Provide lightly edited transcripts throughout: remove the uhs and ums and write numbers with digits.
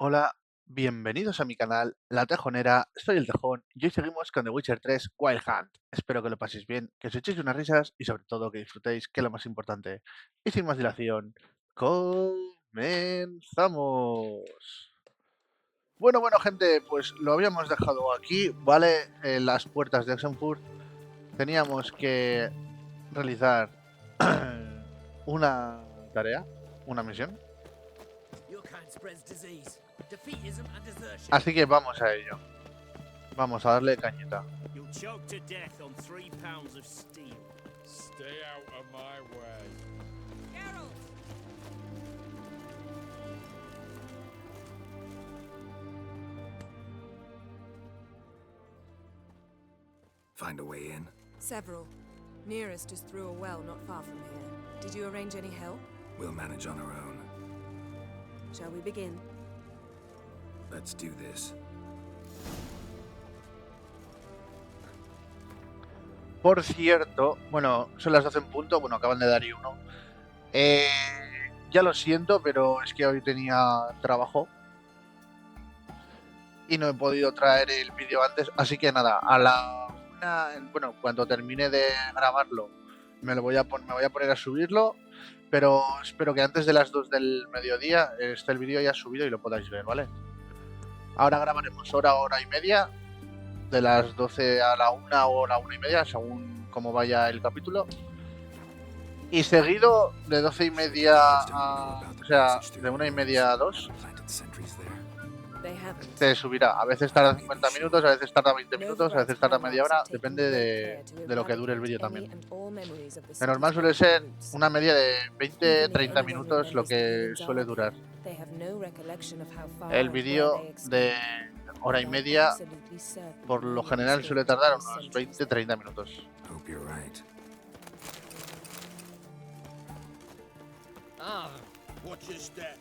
Hola, bienvenidos a mi canal, La Tejonera, soy el Tejón y hoy seguimos con The Witcher 3 Wild Hunt. Espero que lo paséis bien, que os echéis unas risas y sobre todo que disfrutéis, que es lo más importante. Y sin más dilación, comenzamos. Bueno, gente, pues lo habíamos dejado aquí, ¿vale? En las puertas de Oxenfurt teníamos que realizar una tarea, una misión. Así que vamos a ello. Vamos a darle cañita. You'll choke to death on 3 pounds of steel. Stay out of my way. Geralt! Find a way in? Several. Nearest is through a well not far from here. Did you arrange any help? We'll manage on our own. Shall we begin? Let's do this. Por cierto, bueno, son las 12 en punto, bueno, acaban de dar y uno. Ya lo siento, pero es que hoy tenía trabajo y no he podido traer el vídeo antes, así que nada, a la una, bueno, cuando termine de grabarlo, me voy a poner a subirlo, pero espero que antes de las 2 del mediodía esté el vídeo ya subido y lo podáis ver, ¿vale? Ahora grabaremos hora y media, de las 12 a la 1 o la 1 y media, según cómo vaya el capítulo. Y seguido de 12 y media a... O sea, de 1 y media a 2, se subirá. A veces tarda 50 minutos, a veces tarda 20 minutos, a veces tarda media hora. Depende de lo que dure el vídeo también. De normal suele ser una media de 20-30 minutos lo que suele durar. El vídeo de hora y media, por lo general, suele tardar unos 20-30 minutos. Hope you're right. Watch your step.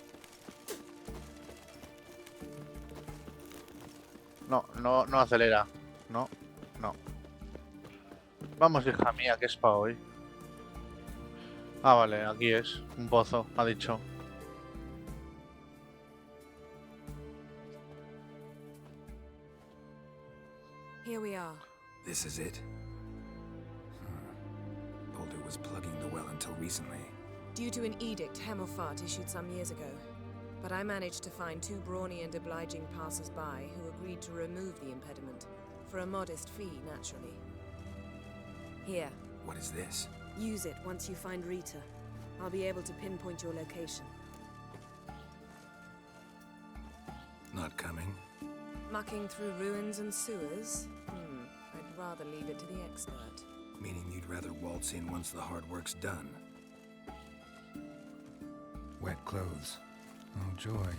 No acelera. No. Vamos, hija mía, que es para hoy. Ah, vale, aquí es. Un pozo, ha dicho. Here we are. This is it? Boulder was plugging the well until recently. Due to an edict Hemmelfart issued some years ago. But I managed to find 2 brawny and obliging passers-by who agreed to remove the impediment. For a modest fee, naturally. Here, What is this? use it once you find Rita. I'll be able to pinpoint your location. Not coming? Mucking through ruins and sewers? I'd rather leave it to the expert. Meaning you'd rather waltz in once the hard work's done. Wet clothes. Oh, joy.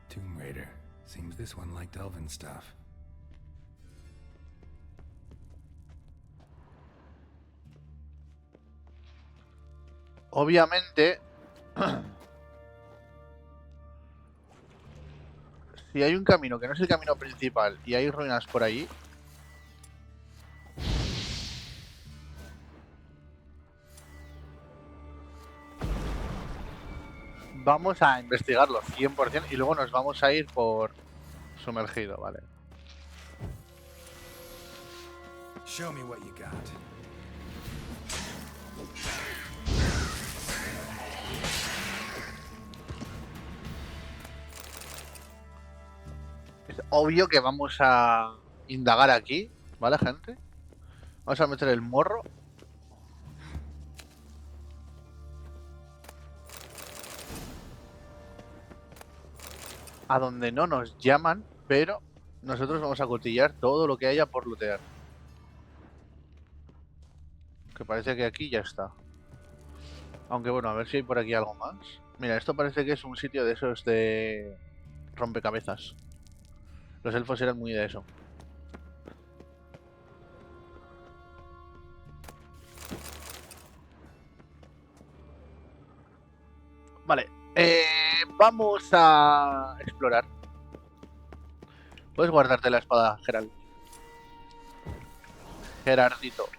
Tomb Raider. Seems this one liked elven stuff. Obviamente, si hay un camino que no es el camino principal y hay ruinas por ahí, vamos a investigarlo 100% y luego nos vamos a ir por sumergido, ¿vale? Show me what you got. obvio que vamos a indagar aquí, ¿vale, gente? Vamos a meter el morro. A donde no nos llaman, pero nosotros vamos a cotillar todo lo que haya por lootear. Que parece que aquí ya está. Aunque bueno, a ver si hay por aquí algo más. Mira, esto parece que es un sitio de esos de rompecabezas. Los elfos eran muy de eso. Vale, vamos a explorar. Puedes guardarte la espada, Gerald. Gerardito.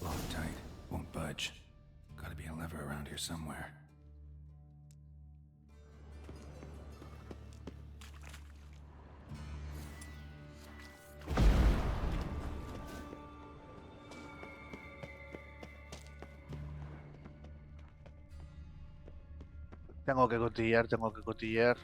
Locked tight. Won't budge. Gotta be a lever around here somewhere. Tengo que cotillar, tengo que cotillar.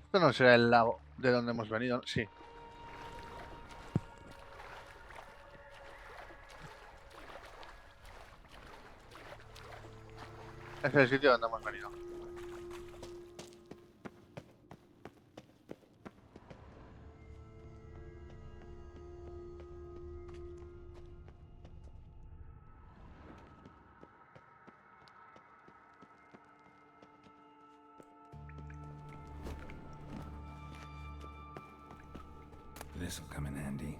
Esto no será el lago de donde hemos venido, ¿no? Sí. Es el sitio donde hemos venido. This'll come in handy.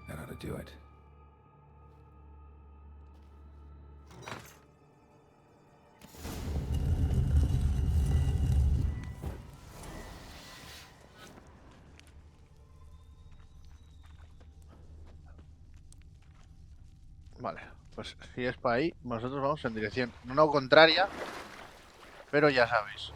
That ought to do it. Vale, pues si es para ahí, nosotros vamos en dirección no contraria, pero ya sabéis.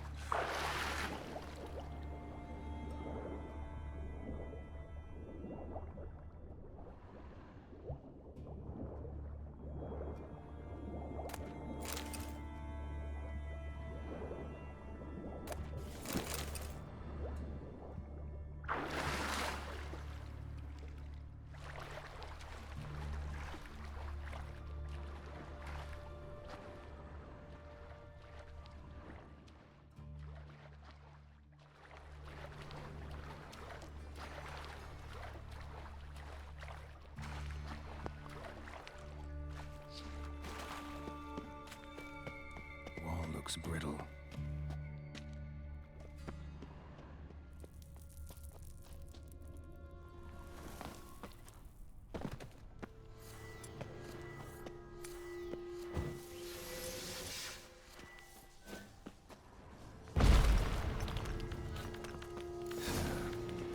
Wall looks brittle.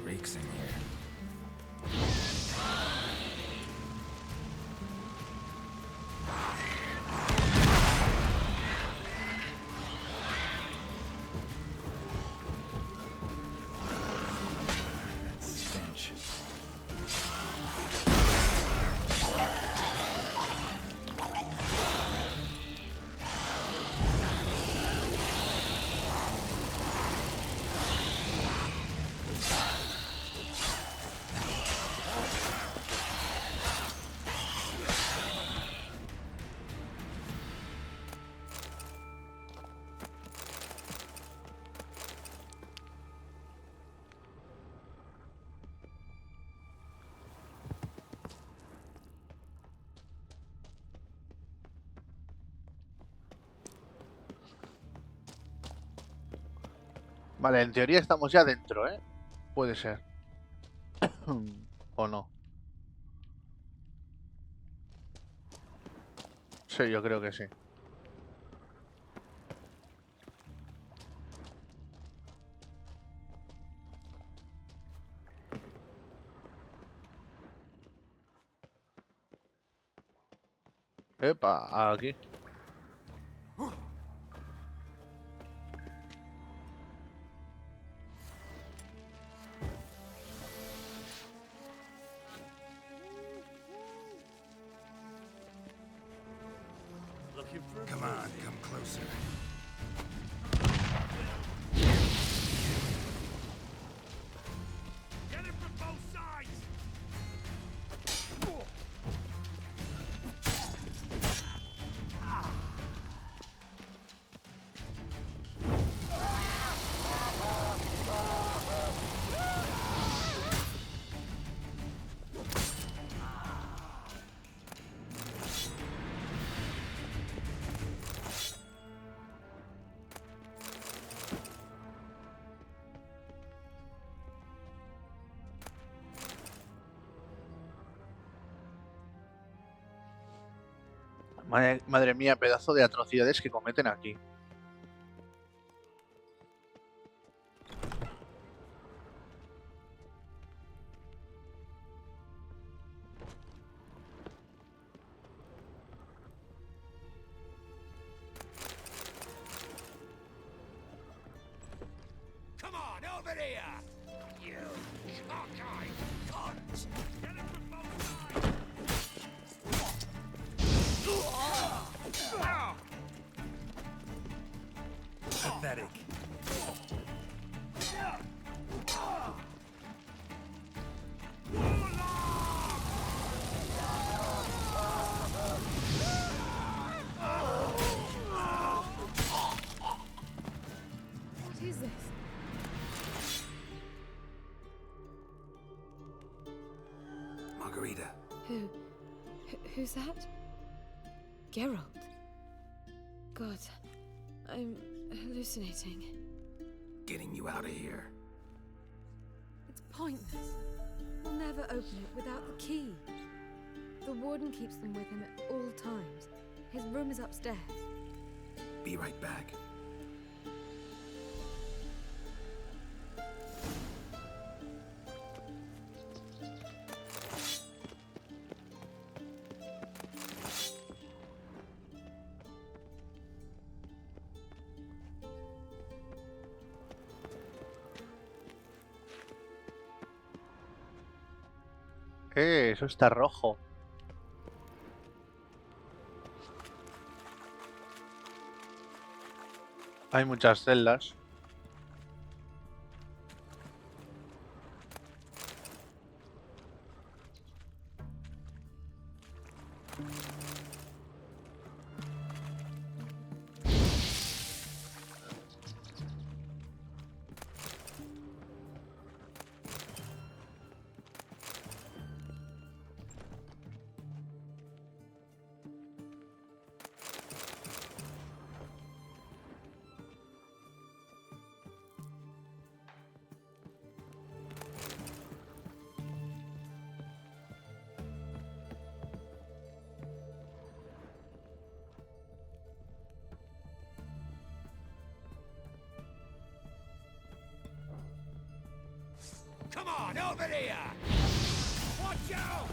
Breaks in here. Vale, en teoría estamos ya dentro, ¿eh? Puede ser. ¿O no? Sí, yo creo que sí. Epa, aquí. Looking for a Come on, come closer. Get him from both sides! Madre mía, pedazo de atrocidades que cometen aquí. Come on, over here! You cockeyed cunt! Get him from both sides! Pathetic. What is this? Margarita. Who's that? Geralt. God, I'm hallucinating. Getting you out of here. It's pointless. We'll never open it without the key. The warden keeps them with him at all times. His room is upstairs. Be right back. Eso está rojo. Hay muchas celdas. Come on, over here! Watch out!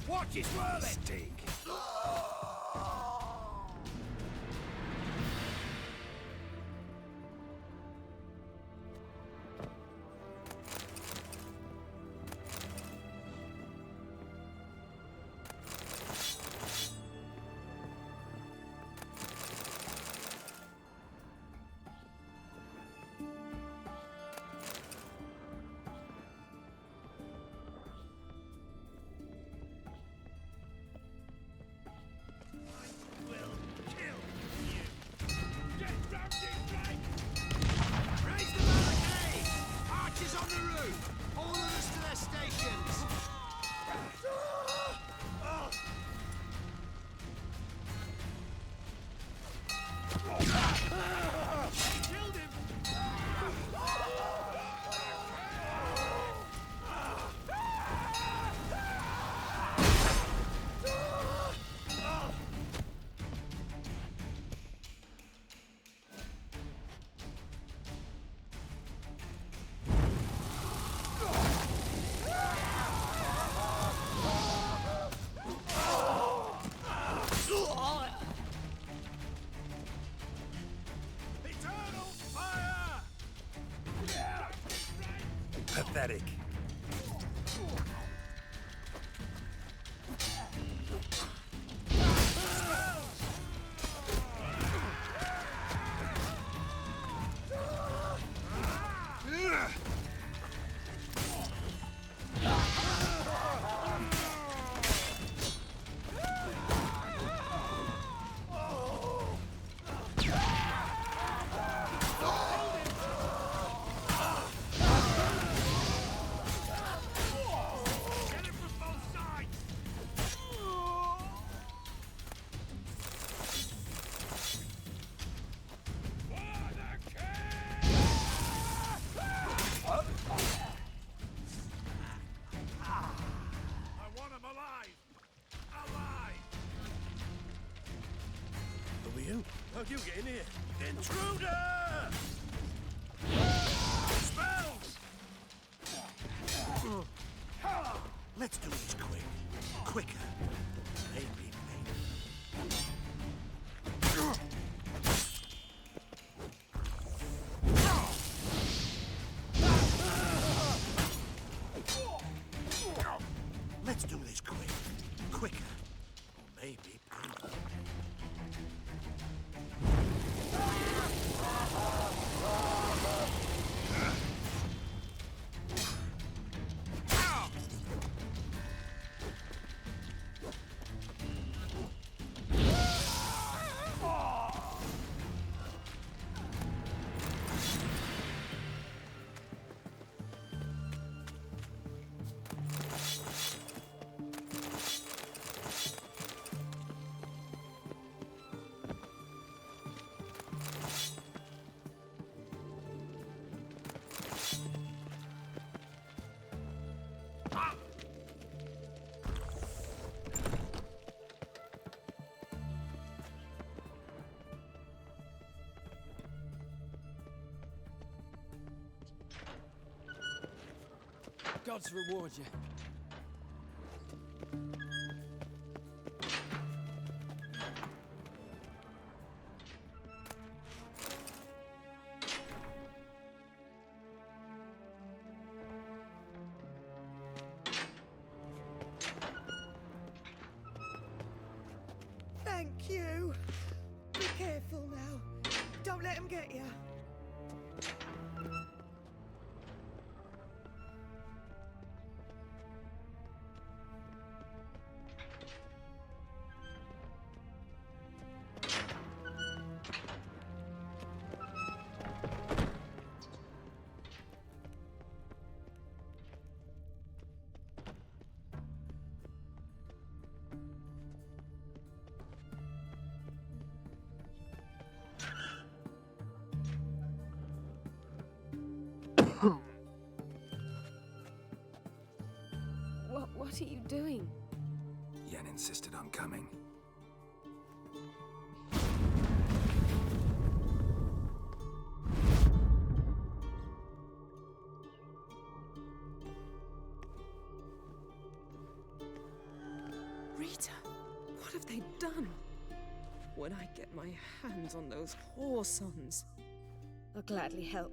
Watch it swirling! Mistake. pathetic. How'd you get in here? Intruder! Spells! Let's do this quick. Quicker. Maybe. Let's do this quick. Quicker. Maybe. Gods reward you. Thank you. Be careful now. Don't let him get you. What are you doing? Yen insisted on coming. Rita, what have they done? When I get my hands on those whoresons, I'll gladly help,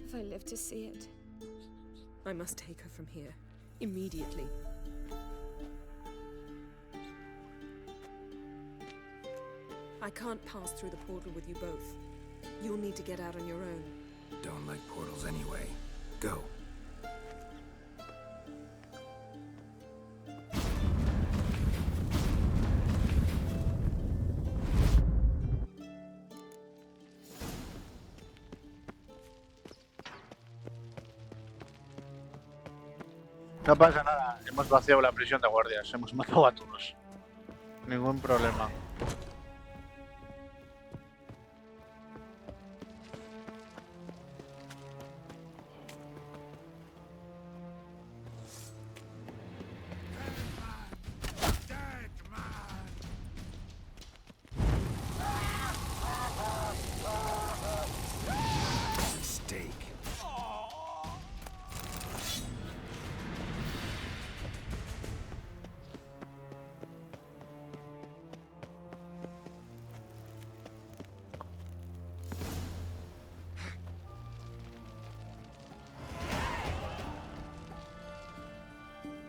if I live to see it. I must take her from here, immediately. I can't pass through the portal with you both. You'll need to get out on your own. Don't like portals anyway. Go. No pasa nada, hemos vaciado la prisión de guardias, hemos matado a todos. Ningún problema.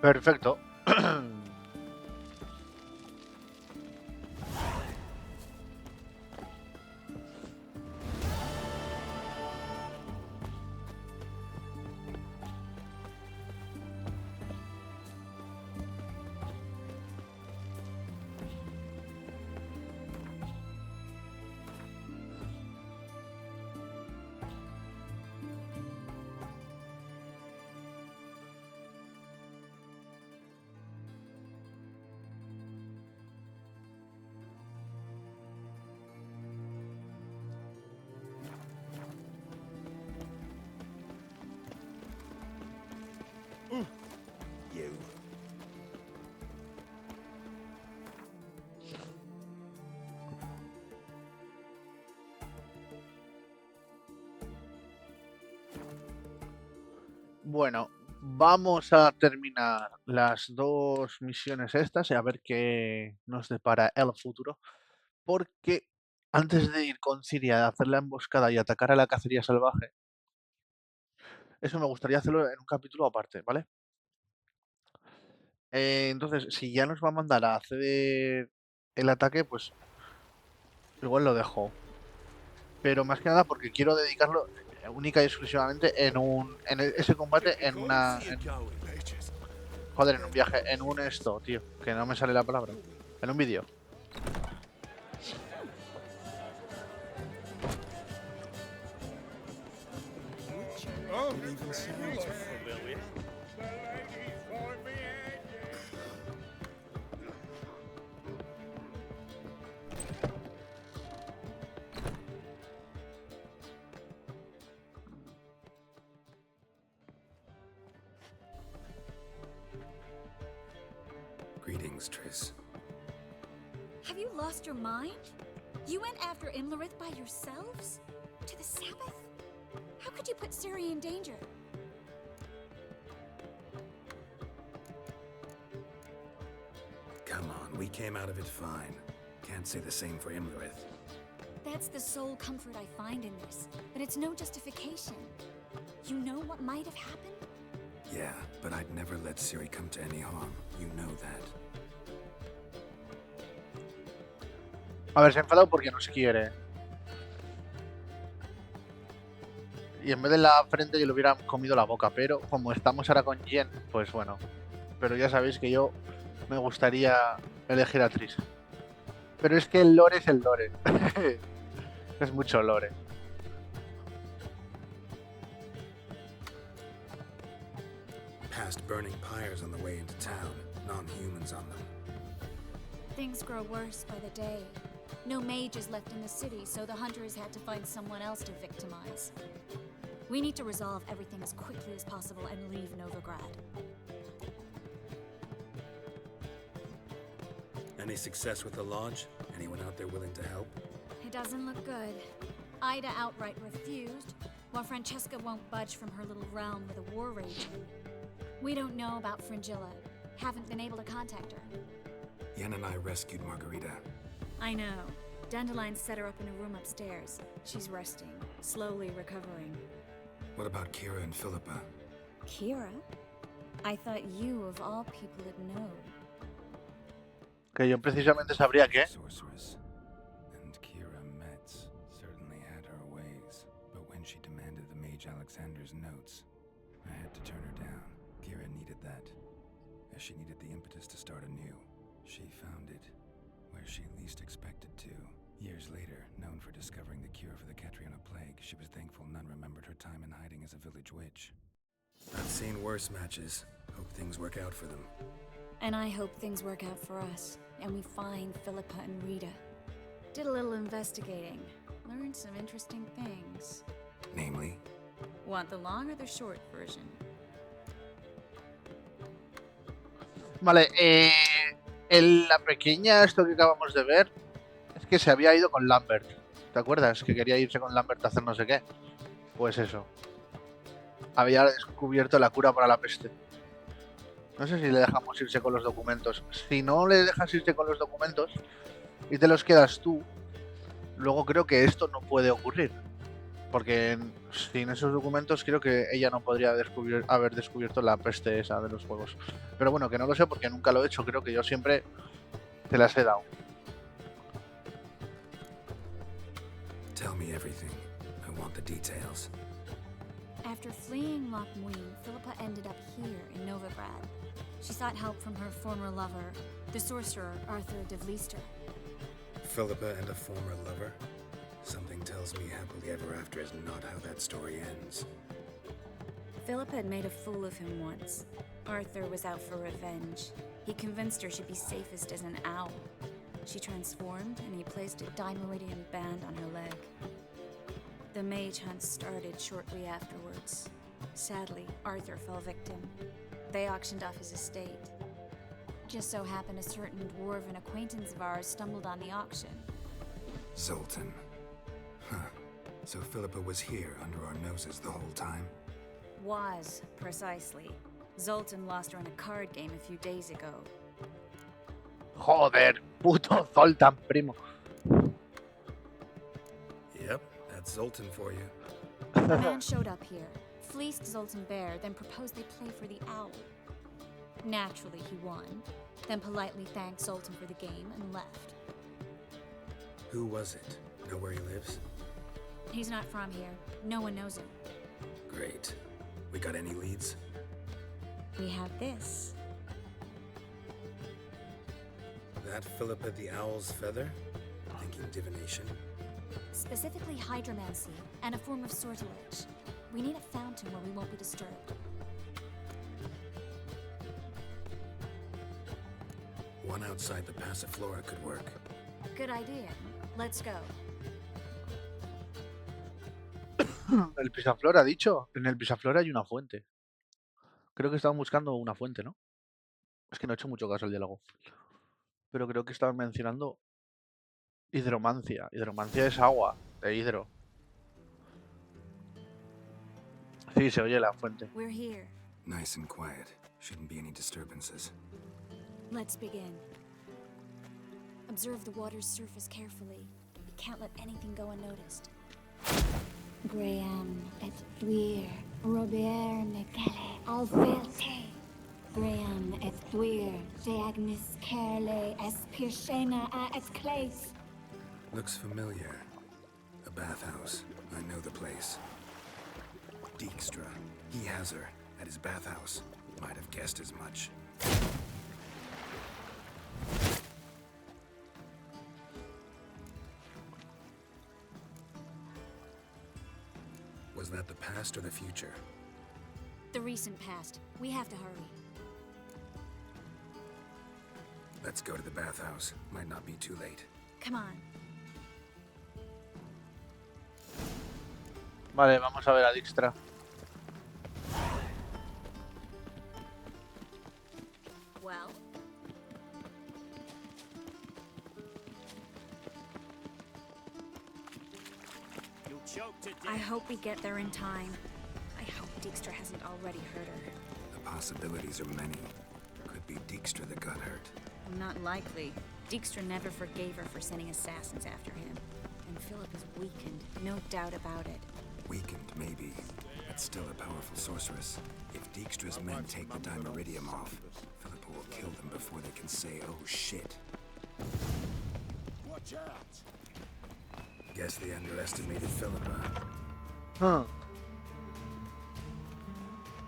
Perfecto. You. Bueno, vamos a terminar las dos misiones estas y a ver qué nos depara el futuro. Porque antes de ir con Siria a hacer la emboscada y atacar a la cacería salvaje, eso me gustaría hacerlo en un capítulo aparte, ¿vale? Entonces, si ya nos va a mandar a hacer el ataque, pues igual lo dejo. Pero más que nada porque quiero dedicarlo única y exclusivamente ese combate en una... joder, en un viaje, en un esto, tío. Que no me sale la palabra. En un vídeo. Oh, Even sounds familiar. The ladies want me angry. Greetings, Triss. Have you lost your mind? You went after Imlerith by yourselves? To the Sabbath? How could you put Ciri in danger? Come on, we came out of it fine. Can't say the same for Imlerith. That's the sole comfort I find in this, but it's no justification. You know what might have happened? Yeah, but I'd never let Ciri come to any harm. You know that. A ver, se ha enfadado porque nos quiere. Y en vez de la frente yo le hubiera comido la boca, pero como estamos ahora con Jen, pues bueno. Pero ya sabéis que yo me gustaría elegir a Triss. Pero es que el lore es el lore. Es mucho lore. Past burning pyres on the way into town. Non-humans on them. Things grow worse by the day. No mages left in the city, so the hunters had to find someone else to victimize. We need to resolve everything as quickly as possible and leave Novigrad. Any success with the lodge? Anyone out there willing to help? It doesn't look good. Ida outright refused, while Francesca won't budge from her little realm with a war raging. We don't know about Fringilla. Haven't been able to contact her. Yen and I rescued Margarita. I know. Dandelion set her up in a room upstairs. She's resting, slowly recovering. What about Kira and Philippa? Kira? I thought you, of all people, would know. Que yo precisamente sabría que... Sorceress. And Kira Metz certainly had her ways. But when she demanded the Mage Alexander's notes, I had to turn her down. Kira needed that, as she needed the impetus to start anew. She found it where she least expected to. Years later, known for discovering the cure for the Catriona plague, she was thankful none remembered her time in hiding as a village witch. I've seen worse matches. Hope things work out for them. And I hope things work out for us, and we find Philippa and Rita. Did a little investigating. Learned some interesting things. Namely? Want the long or the short version? Vale, la pequeña, esto que acabamos de ver, es que se había ido con Lambert. ¿Te acuerdas? Que quería irse con Lambert a hacer no sé qué. Pues eso. Había descubierto la cura para la peste. No sé si le dejamos irse con los documentos. Si no le dejas irse con los documentos y te los quedas tú, luego creo que esto no puede ocurrir. Porque sin esos documentos creo que ella no podría haber descubierto la peste esa de los juegos. Pero bueno, que no lo sé porque nunca lo he hecho. Creo que yo siempre te las he dado. Tell me everything. I want the details. After fleeing Loch Muin, Philippa ended up here in Novigrad. She sought help from her former lover, the sorcerer Arthur de Vlister. Philippa and a former lover? Something tells me happily ever after is not how that story ends. Philippa had made a fool of him once. Arthur was out for revenge. He convinced her she'd be safest as an owl. She transformed, and he placed a Dimeridian band on her leg. The mage hunt started shortly afterwards. Sadly, Arthur fell victim. They auctioned off his estate. Just so happened a certain dwarven acquaintance of ours stumbled on the auction. Zoltan. Huh. So Philippa was here under our noses the whole time? Was, precisely. Zoltan lost her in a card game a few days ago. Joder, puto Zoltan, primo. Yep, that's Zoltan for you. A man showed up here, fleeced Zoltan bare, then proposed they play for the owl. Naturally, he won, then politely thanked Zoltan for the game and left. Who was it? Know where he lives? He's not from here. No one knows him. Great. We got any leads? We have this. That Philippa the Owl's feather? Thinking divination? Specifically hydromancy, and a form of sortilege. We need a fountain where we won't be disturbed. One outside the Passiflora could work. Good idea. Let's go. El Pisaflora ha dicho. En el Pisaflora hay una fuente. Creo que estaban buscando una fuente, ¿no? Es que no he hecho mucho caso al diálogo. Pero creo que estaban mencionando hidromancia. Hidromancia es agua, de hidro. Sí, se oye la fuente. We're here. Nice and quiet. Shouldn't be any disturbances. Let's begin. Observe the water's surface carefully. We can't let anything go unnoticed. Graham et thuir, Robert Mekele, Alvelte. Graham et thuir, Deagnis Kerle, Espirshena a Esclace. Looks familiar. A bathhouse. I know the place. Dijkstra. He has her at his bathhouse. Might have guessed as much. Was that the past or the future? The recent past. We have to hurry. Let's go to the bathhouse. Might not be too late. Come on. Vale, vamos a ver a Dijkstra. Well? You'll choke to I death. hope we get there in time. I hope Dijkstra hasn't already hurt her. The possibilities are many. Could be Dijkstra that got hurt. Not likely. Dijkstra never forgave her for sending assassins after him. And Philip is weakened, no doubt about it. Weakened, maybe. But still a powerful sorceress. If Dijkstra's men take the Dimeridium off, Philippa will kill them before they can say, oh shit. Watch out! Guess they underestimated Philippa. Huh.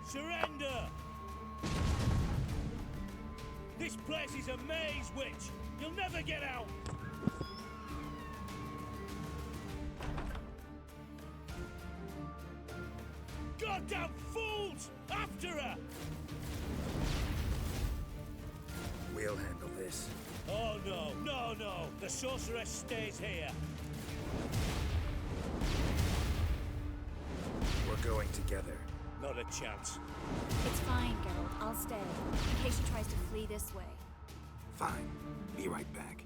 Surrender! This place is a maze, witch! You'll never get out! Goddamn fools! After her! We'll handle this. Oh no, no, no! The sorceress stays here! We're going together. Not a chance. It's fine, Geralt. I'll stay, in case she tries to flee this way. Fine. Be right back.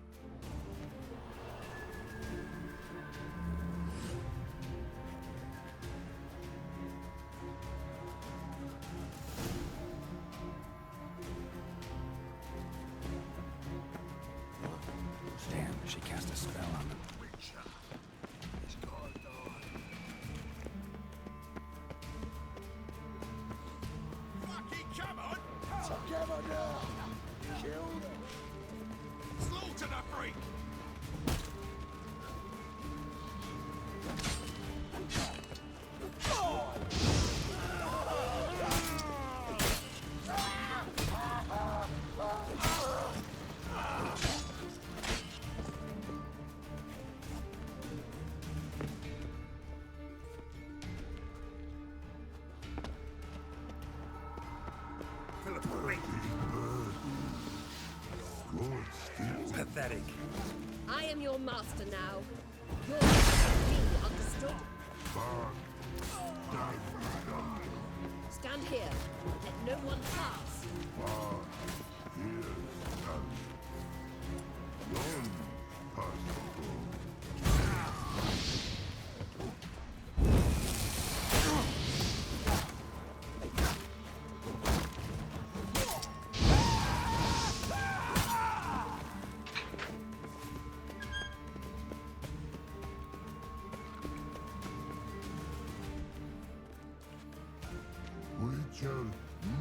Damn, she cast a spell on them. Pathetic. I am your master now. You're me, understood? Stand here. Let no one pass. Witcher,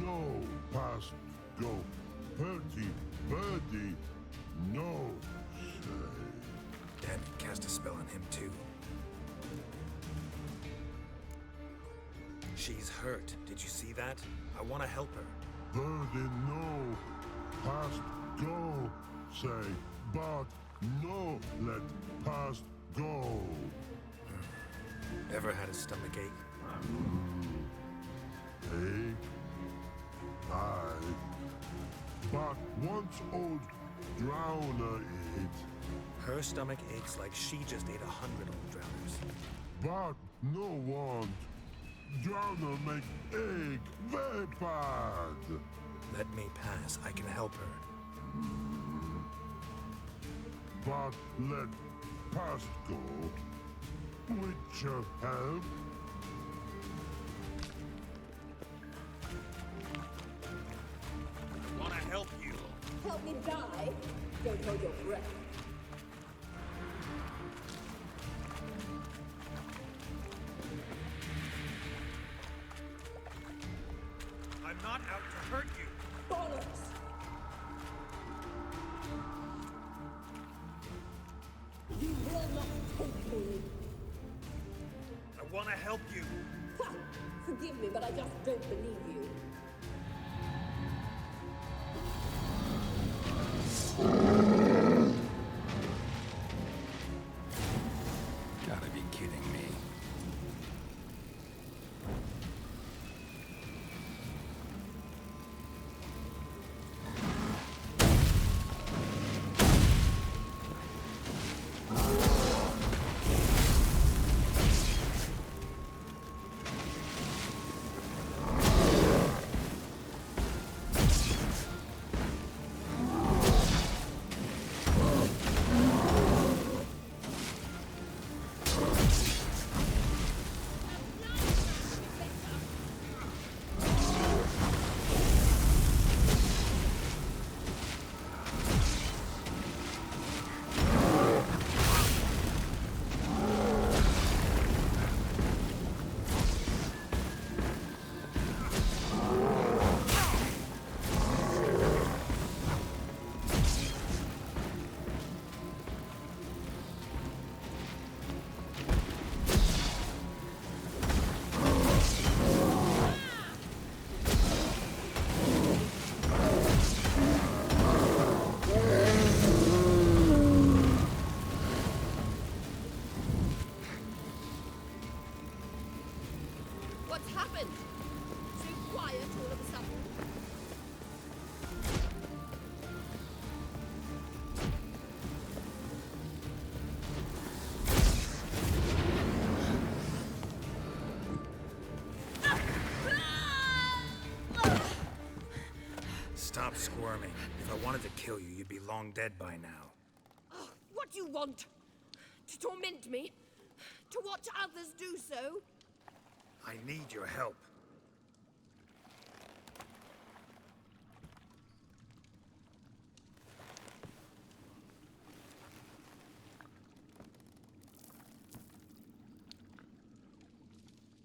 no past go. Birdie, birdie, no say. Dad cast a spell on him too. She's hurt. Did you see that? I want to help her. Birdie, no past go. Say, but no let past go. Ever had a stomach ache? Hey, aye. But once old drowner ate, Her stomach aches like she just ate 100 old drowners. but no want. Drowner make egg very bad. Let me pass. I can help her. But let past go. Witcher help. Want to help you? Help me die? Don't hold your breath. I'm not out to hurt you. Bollocks! You will not take me. I want to help you. Ha! Forgive me, but I just don't believe you. Gotta be kidding me. What's happened? So quiet all of a sudden. Stop squirming. If I wanted to kill you, you'd be long dead by now. Oh, what do you want? To torment me? To watch others do so? I need your help.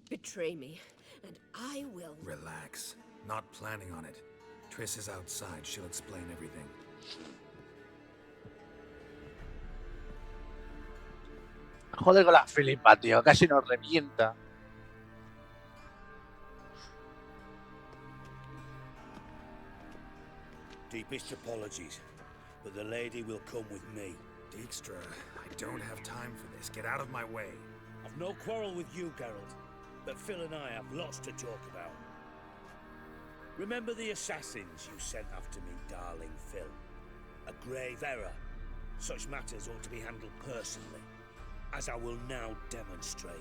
Betray me, and I will. Relax. Not planning on it. Triss is outside. She'll explain everything. Joder con la Filipa, tío. Casi nos revienta. Deepest apologies, but the lady will come with me. Dijkstra, I don't have time for this. Get out of my way. I've no quarrel with you, Geralt, but Phil and I have lots to talk about. Remember the assassins you sent after me, darling Phil? A grave error. Such matters ought to be handled personally, as I will now demonstrate.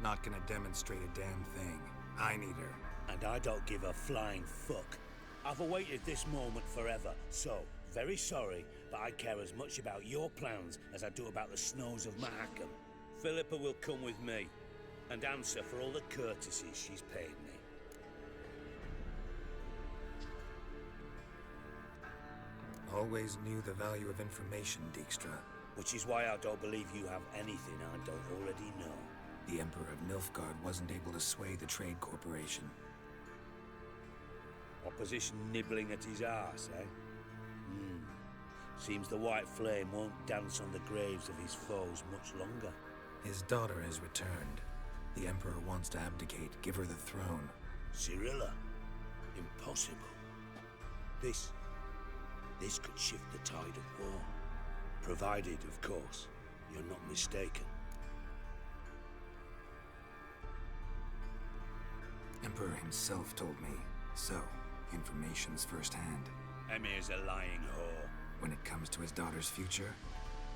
Not gonna demonstrate a damn thing. I need her. And I don't give a flying fuck. I've awaited this moment forever, so, very sorry, but I care as much about your plans as I do about the snows of Mahakam. Philippa will come with me, and answer for all the courtesies she's paid me. Always knew the value of information, Dijkstra. Which is why I don't believe you have anything I don't already know. The Emperor of Nilfgaard wasn't able to sway the Trade Corporation. Opposition nibbling at his arse, eh? Seems the White Flame won't dance on the graves of his foes much longer. His daughter has returned. The Emperor wants to abdicate, give her the throne. Cyrilla? Impossible. This could shift the tide of war. Provided, of course, you're not mistaken. Emperor himself told me. So, information's firsthand. Emir's a lying whore. When it comes to his daughter's future,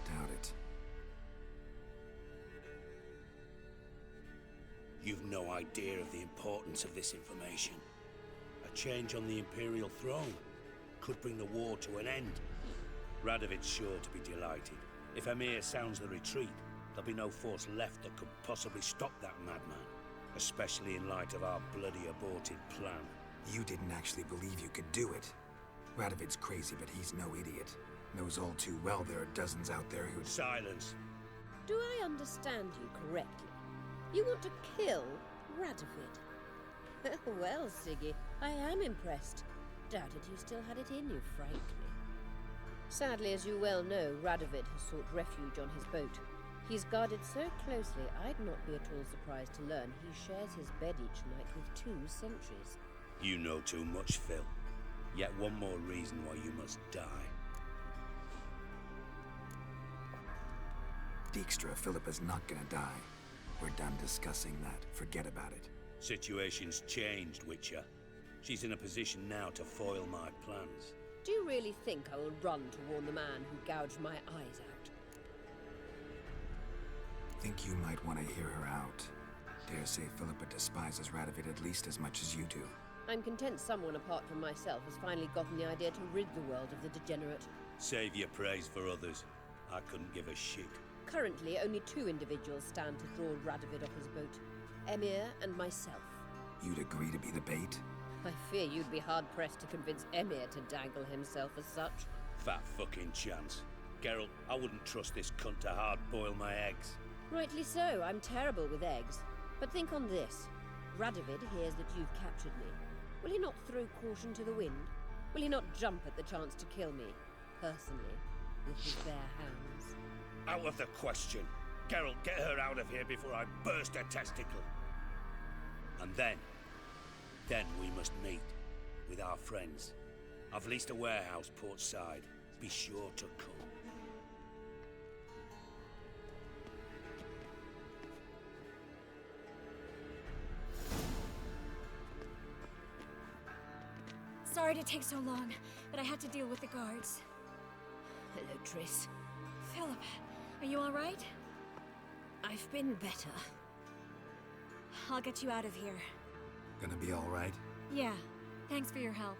doubt it. You've no idea of the importance of this information. A change on the Imperial throne could bring the war to an end. Radovid's sure to be delighted. If Emir sounds the retreat, there'll be no force left that could possibly stop that madman. Especially in light of our bloody aborted plan. You didn't actually believe you could do it. Radovid's crazy, but he's no idiot. Knows all too well there are dozens out there who'd— Silence! Do I understand you correctly? You want to kill Radovid? Well, Siggy, I am impressed. Doubted you still had it in you, frankly. Sadly, as you well know, Radovid has sought refuge on his boat. He's guarded so closely, I'd not be at all surprised to learn he shares his bed each night with 2 sentries. You know too much, Phil. Yet one more reason why you must die. Dijkstra, Philippa's not gonna die. We're done discussing that. Forget about it. Situation's changed, Witcher. She's in a position now to foil my plans. Do you really think I will run to warn the man who gouged my eyes out? Think you might want to hear her out. Dare say Philippa despises Radovid at least as much as you do. I'm content someone apart from myself has finally gotten the idea to rid the world of the degenerate. Save your praise for others. I couldn't give a shit. Currently, only 2 individuals stand to draw Radovid off his boat. Emir and myself. You'd agree to be the bait? I fear you'd be hard-pressed to convince Emir to dangle himself as such. Fat fucking chance. Geralt, I wouldn't trust this cunt to hard-boil my eggs. Rightly so, I'm terrible with eggs. But think on this. Radovid hears that you've captured me. Will he not throw caution to the wind? Will he not jump at the chance to kill me, personally, with his bare hands? Out of the question. Geralt, get her out of here before I burst a testicle. And then we must meet with our friends. I've leased a warehouse port side. Be sure to come. Sorry to take so long, but I had to deal with the guards. Hello, Triss. Philip, are you all right? I've been better. I'll get you out of here. Gonna be all right? Yeah, thanks for your help.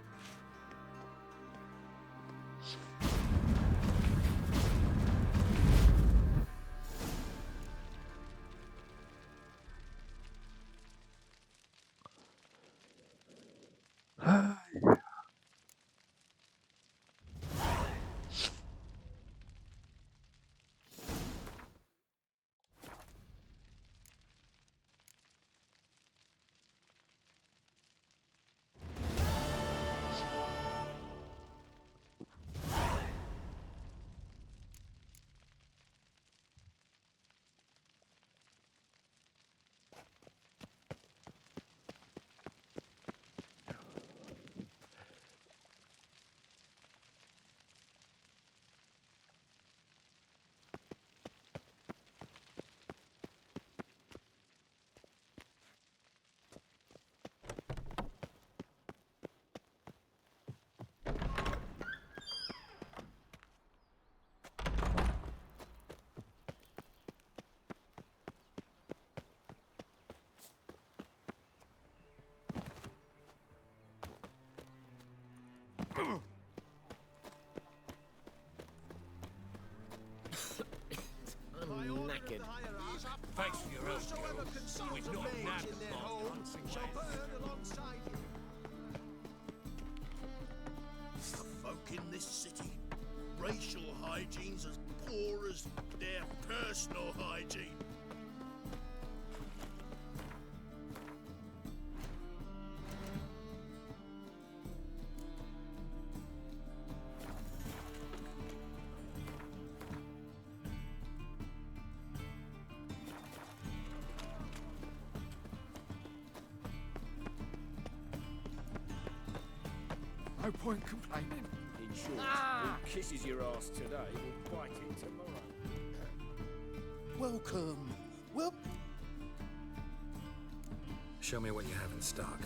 wicked. Thanks for your help, girls. We've not nabbed the bastard. The folk in this city, racial hygiene's as poor as their personal hygiene. No point complaining. In short, who kisses your ass today will bite it tomorrow. Welcome. Well, Show me what you have in stock.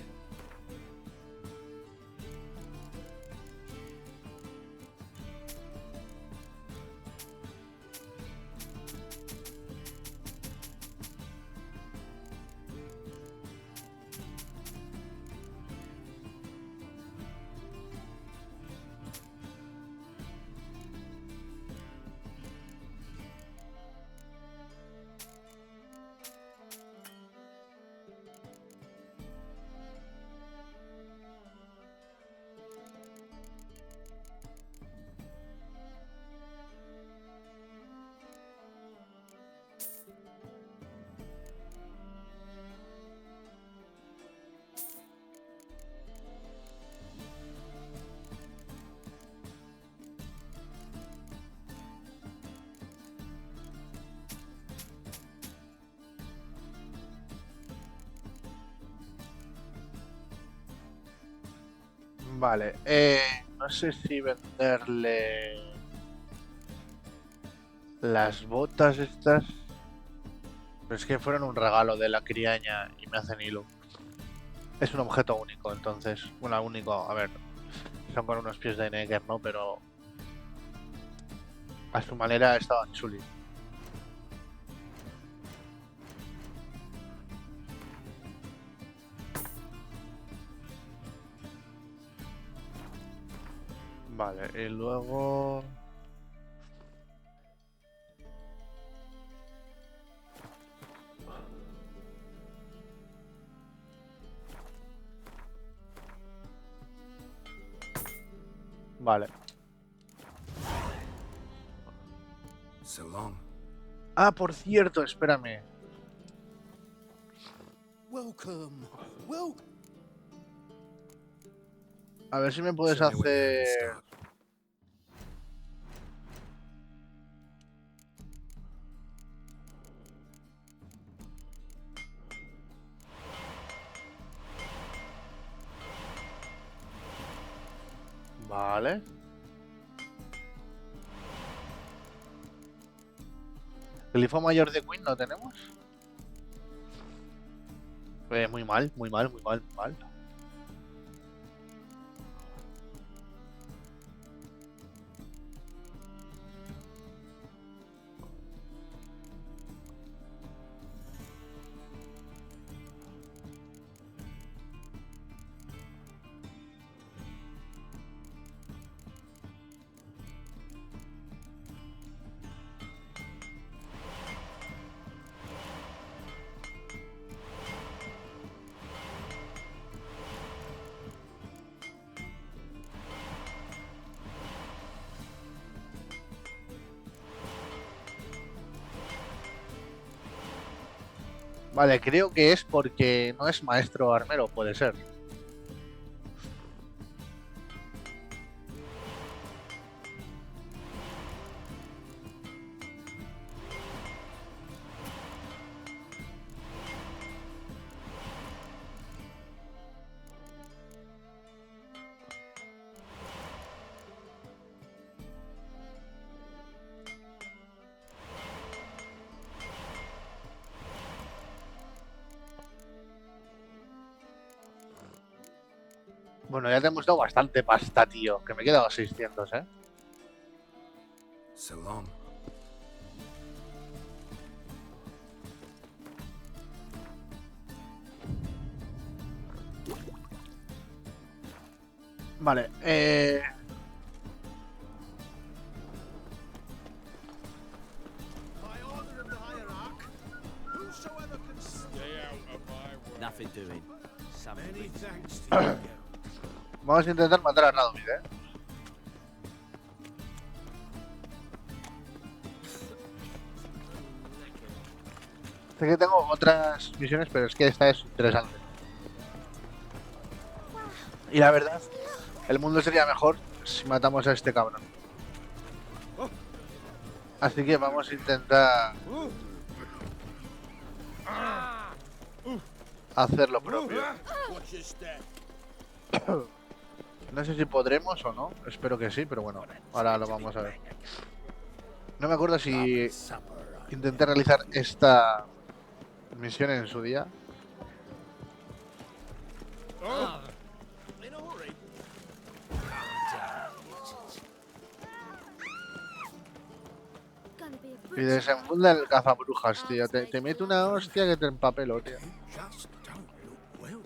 Vale, no sé si venderle las botas estas. Pero es que fueron un regalo de la criaña y me hacen hilo. Es un objeto único, entonces. Bueno, único, a ver. Son con unos pies de Necker, ¿no? Pero a su manera estaban chuli. Vale, y luego... Vale. So long. Ah, por cierto, espérame. welcome. Welcome. A ver si me puedes Show me what you have in hacer... stock. Vale. Glifo mayor de Queen, ¿lo tenemos? Muy mal, muy mal, muy mal, muy mal. Vale, creo que es porque no es maestro armero, puede ser. Bueno, ya te hemos dado bastante pasta, tío. Que me he quedado 600, ¿eh? So long. Vale, nothing doing. Many thanks to you, girl. Vamos a intentar matar a Radomir, Sé que tengo otras misiones, pero es que esta es interesante. Y la verdad, el mundo sería mejor si matamos a este cabrón. Así que vamos a intentar hacer lo propio. Watch your step. No sé si podremos o no, espero que sí, pero bueno, ahora lo vamos a ver. No me acuerdo si intenté realizar esta misión en su día. In a hurry. Y desenfunda el cazabrujas, tío. Te mete una hostia que te empapelo, tío. Just don't look well.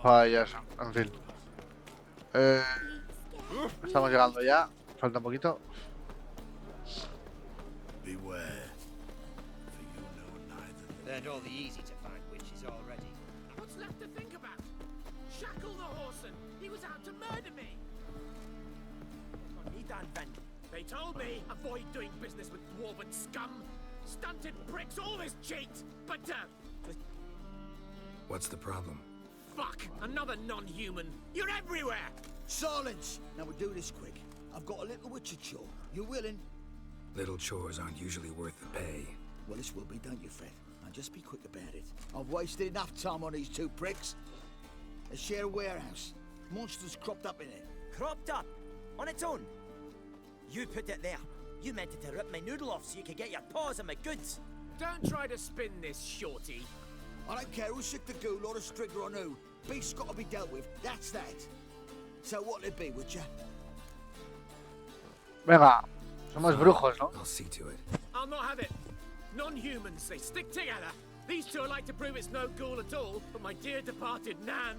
Payaso, en fin. Estamos llegando ya. Falta un poquito. Beware. For you know neither. They're all the easy to find witches already. What's left to think about? Shackle the Horson. He was out to murder me. He done then. They told me avoid doing business with dwarven scum. Stunted pricks always cheat. But What's the problem? fuck, another non-human. You're everywhere. Silence! Now we'll do this quick. I've got a little witcher chore. You willing? Little chores aren't usually worth the pay. Well, this will be, don't you, Fred? Now just be quick about it. I've wasted enough time on these two pricks. They share a warehouse. Monsters cropped up in it. Cropped up? On its own? You put it there. You meant it to rip my noodle off so you could get your paws on my goods. Don't try to spin this, shorty. I don't care who's sick the ghoul or the strigger on who. Beast's got to be dealt with. That's that. So what'll it be, Witcher? Venga, somos brujos, ¿no? I'll see to it. I'll not have it. Non-humans, they stick together. These two like to prove it's no ghoul at all, but my dear departed Nan.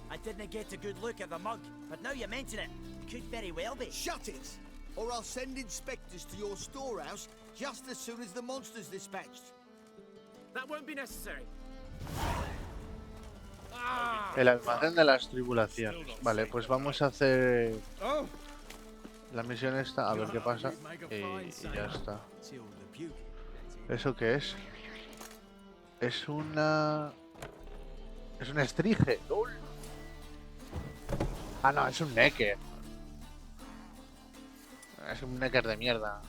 I didn't get a good look at the mug, but now you mention it, could very well be. Shut it! Or I'll send inspectors to your storehouse just as soon as the monster's dispatched. That won't be necessary. El almacén de las tribulaciones. Vale, pues vamos a hacer la misión esta, a ver qué pasa. Y ya está. ¿Eso qué es? Es una... Es un estrige. ¡Lol! Ah, no, es un necker. Es un necker de mierda.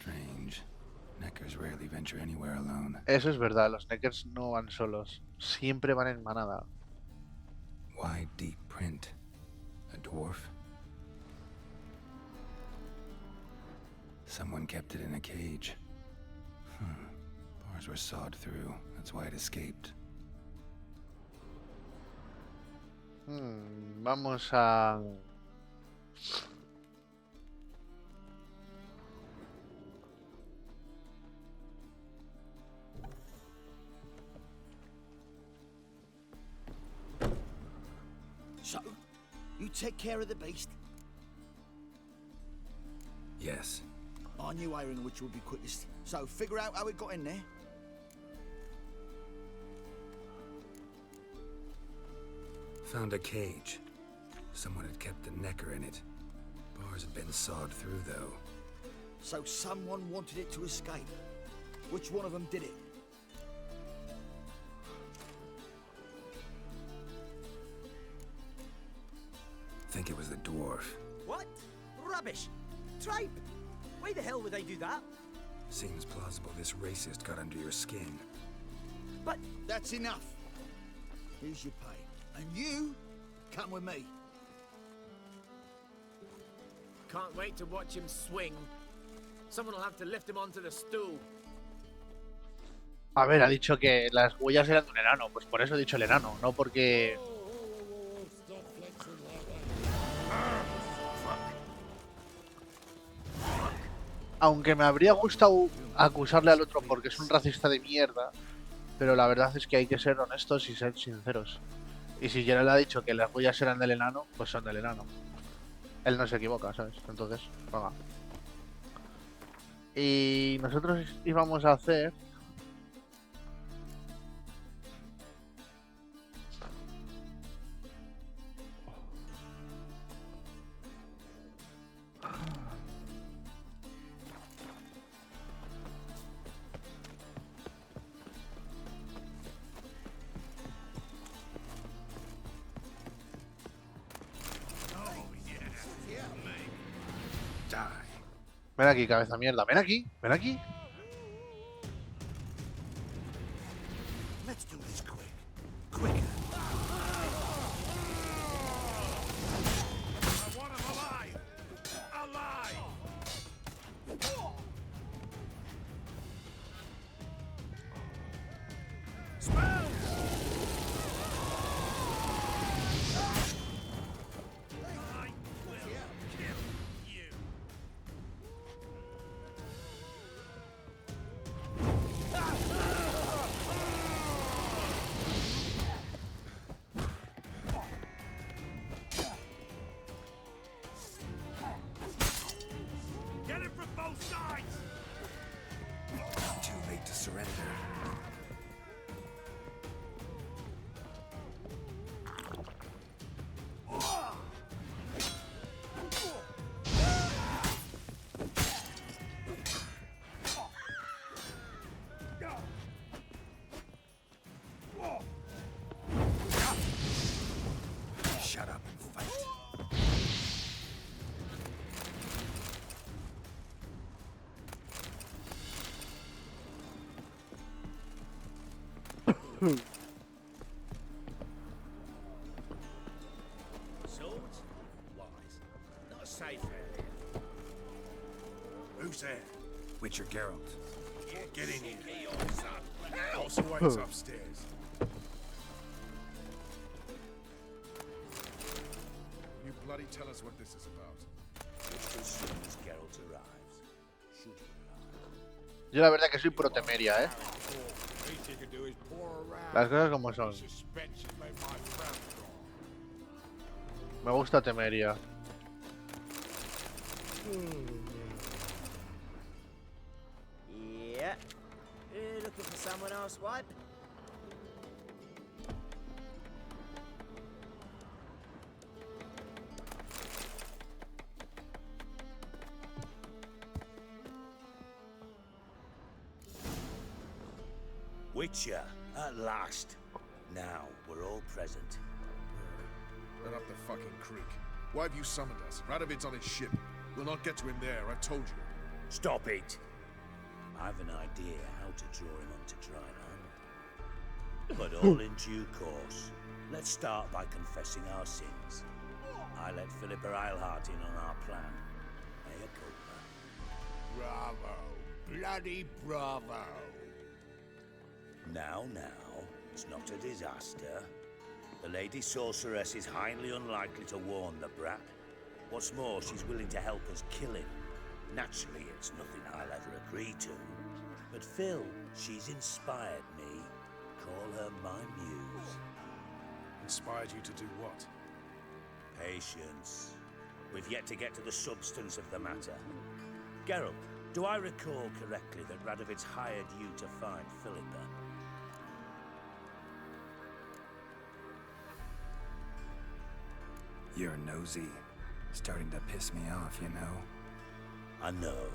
Strange. Neckers rarely venture anywhere alone. Eso es verdad, los neckers no van solos. Siempre van en manada. Wide, deep print. A dwarf? Someone kept it in a cage. Bars were sawed through. That's why it escaped. Vamos a... So, you take care of the beast? Yes. I knew hiring which would be quickest. So, figure out how it got in there. Found a cage. Someone had kept a necker in it. Bars had been sawed through, though. So someone wanted it to escape. Which one of them did it? Think it was the dwarf. What? Rubbish! Tripe! Why the hell would I do that? Seems plausible this racist got under your skin. But... That's enough. Here's your pay. And you, come with me. Can't wait to watch him swing. Someone will have to lift him onto the stool. A ver, ha dicho que las huellas eran de un enano. Pues por eso he dicho el enano, no porque... Aunque me habría gustado acusarle al otro porque es un racista de mierda, pero la verdad es que hay que ser honestos y ser sinceros. Y si Geralt ha dicho que las huellas eran del enano, pues son del enano. Él no se equivoca, ¿sabes? Entonces, venga. Y nosotros íbamos a hacer... Ven aquí, cabeza mierda. Ven aquí, ven aquí. Let's do this quick. Quicker. I want him alive! Alive! Spells! I will kill you. Get it from both sides! Too late to surrender. Shut up and fight. Swords? Wise. Not a safe area. Who's there? Witcher Geralt. Get in here. Also waits upstairs. You bloody tell us what this is about. Just as soon as Geralt arrives. Should he arrive? Yo la verdad que soy pro Temeria, ¿eh? Least you can do is pour around. Las cosas como son. Suspension made my friend Me gusta Temeria. Yeah. Looking for someone else, what? Witcher, at last. Now, we're all present. Run up the fucking creek. Why have you summoned us? Radovid's on his ship. We'll not get to him there, I told you. Stop it! I have an idea how to draw him onto dry land. But all in due course. Let's start by confessing our sins. I let Philippa Eilhart in on our plan. Mea culpa. Bravo. Bloody bravo. Now, it's not a disaster. The Lady Sorceress is highly unlikely to warn the brat. What's more, she's willing to help us kill him. Naturally, it's nothing I'll ever agree to. But Phil, she's inspired me. Call her my muse. Inspired you to do what? Patience. We've yet to get to the substance of the matter. Geralt, do I recall correctly that Radovid's hired you to find Philippa? You're nosy. Starting to piss me off, you know? I know.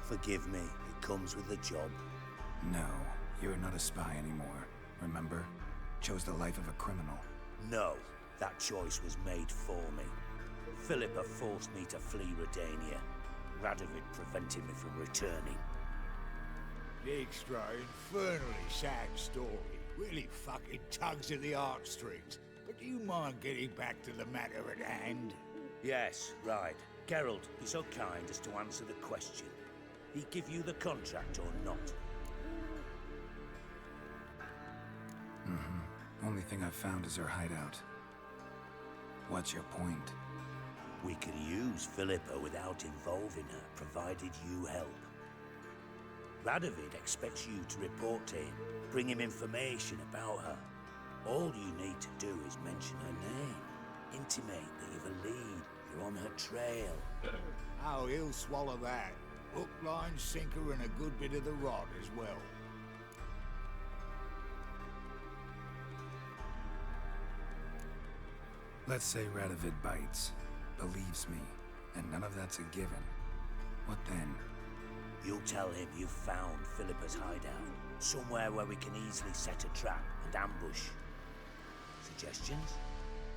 Forgive me. It comes with the job. No, you're not a spy anymore. Remember? Chose the life of a criminal. No, that choice was made for me. Philippa forced me to flee Redania. Radovid prevented me from returning. Extra infernally sad story. Really fucking tugs at the heartstrings. But do you mind getting back to the matter at hand? Yes, right. Geralt, be so kind as to answer the question. He give you the contract or not? Only thing I've found is her hideout. What's your point? We can use Philippa without involving her, provided you help. Radovid expects you to report to him, bring him information about her. All you need to do is mention her name. Intimate that you've a lead. You're on her trail. Oh, he'll swallow that. Hook, line, sinker, and a good bit of the rod as well. Let's say Radovid bites, believes me, and none of that's a given. What then? You'll tell him you've found Philippa's hideout. Somewhere where we can easily set a trap and ambush. Suggestions?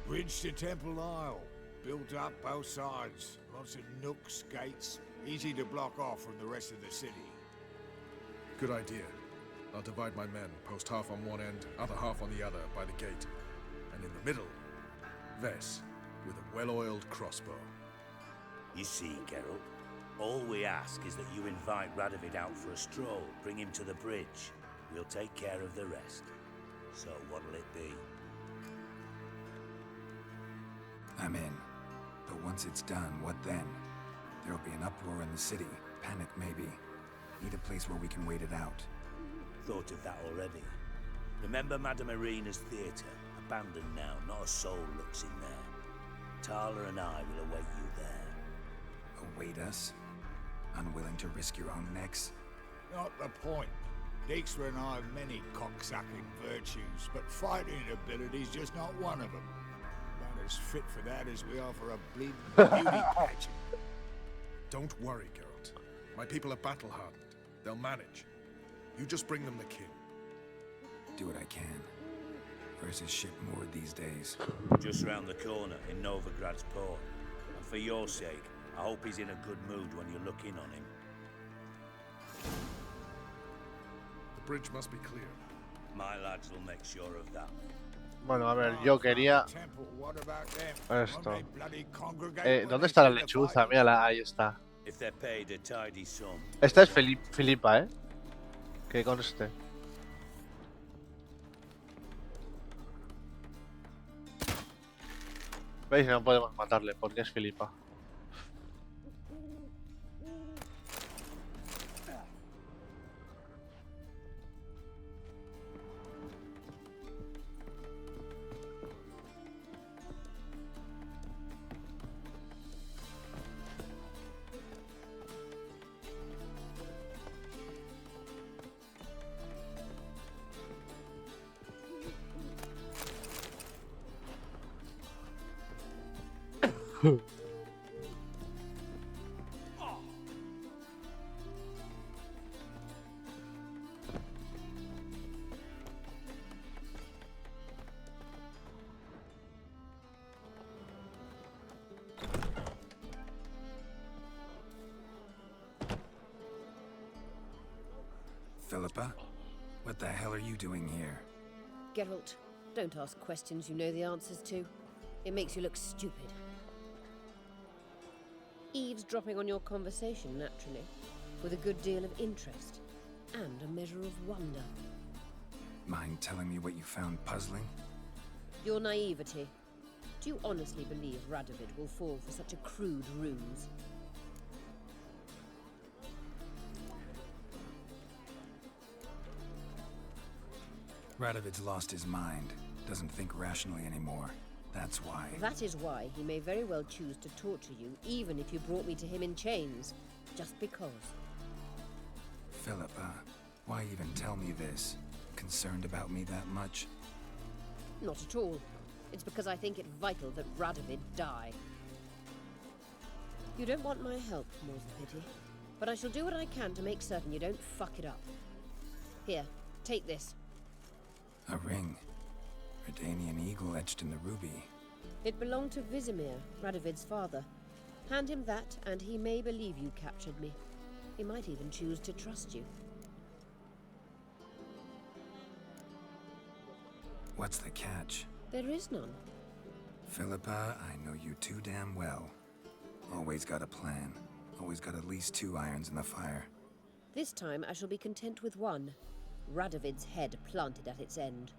Bridge to Temple Isle. Built up both sides. Lots of nooks, gates. Easy to block off from the rest of the city. Good idea. I'll divide my men, post half on one end, other half on the other, by the gate. And in the middle, Vess, with a well-oiled crossbow. You see, Geralt, all we ask is that you invite Radovid out for a stroll, bring him to the bridge. We'll take care of the rest. So what'll it be? I'm in. But once it's done, what then? There'll be an uproar in the city. Panic, maybe. Need a place where we can wait it out. Thought of that already. Remember Madame Irina's theatre? Abandoned now, not a soul looks in there. Tala and I will await you there. Await us? Unwilling to risk your own necks? Not the point. Dijkstra and I have many cocksucking virtues, but fighting ability's just not one of them. About as fit for that as we are for a bleeding beauty pageant. Don't worry, Geralt. My people are battle-hardened. They'll manage. You just bring them the kin. Do what I can. Where's his ship moored these days? Just round the corner in Novigrad's port. And for your sake, I hope he's in a good mood when you look in on him. The bridge must be clear. My lads will make sure of that. Bueno, a ver, yo quería esto. ¿Dónde está la lechuza? Mírala, ahí está. If they're paid a tidy sum. Esta es Filipa, que conste. ¿Veis? No podemos matarle porque es Filipa. Philippa? What the hell are you doing here? Geralt, don't ask questions you know the answers to. It makes you look stupid. Eavesdropping on your conversation, naturally, with a good deal of interest and a measure of wonder. Mind telling me what you found puzzling? Your naivety. Do you honestly believe Radovid will fall for such a crude ruse? Radovid's lost his mind. Doesn't think rationally anymore. That's why. That is why he may very well choose to torture you, even if you brought me to him in chains. Just because. Philippa, why even tell me this? Concerned about me that much? Not at all. It's because I think it vital that Radovid die. You don't want my help, more's the pity. But I shall do what I can to make certain you don't fuck it up. Here, take this. A ring. Redanian eagle etched in the ruby. It belonged to Vizimir, Radovid's father. Hand him that, and he may believe you captured me. He might even choose to trust you. What's the catch? There is none. Philippa, I know you too damn well. Always got a plan. Always got at least 2 irons in the fire. This time I shall be content with one. Radovid's head planted at its end.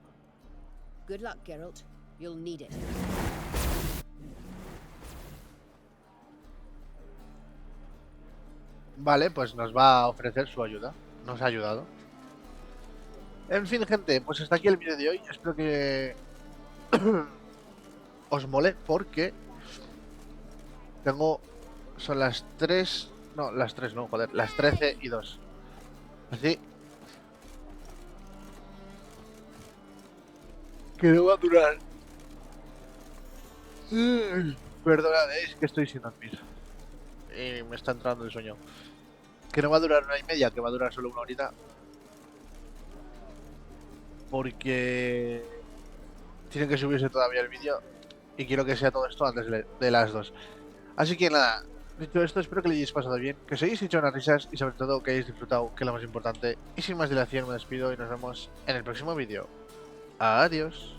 Good luck, Geralt. You'll need it. Vale, pues nos va a ofrecer su ayuda. Nos ha ayudado. En fin, gente, pues hasta aquí el vídeo de hoy. Espero que os mole, porque son las 3... No, las 3 no, joder, las 13:02. Así que no va a durar. Perdonad, es que estoy sin dormir y me está entrando el sueño. Que no va a durar 1:30, que va a durar solo 1 horita, porque tiene que subirse todavía el vídeo y quiero que sea todo esto antes de las 2. Así que nada, dicho esto, espero que le hayáis pasado bien, que os hayáis hecho unas risas y sobre todo que hayáis disfrutado, que es lo más importante. Y sin más dilación me despido y nos vemos en el próximo vídeo. Adiós.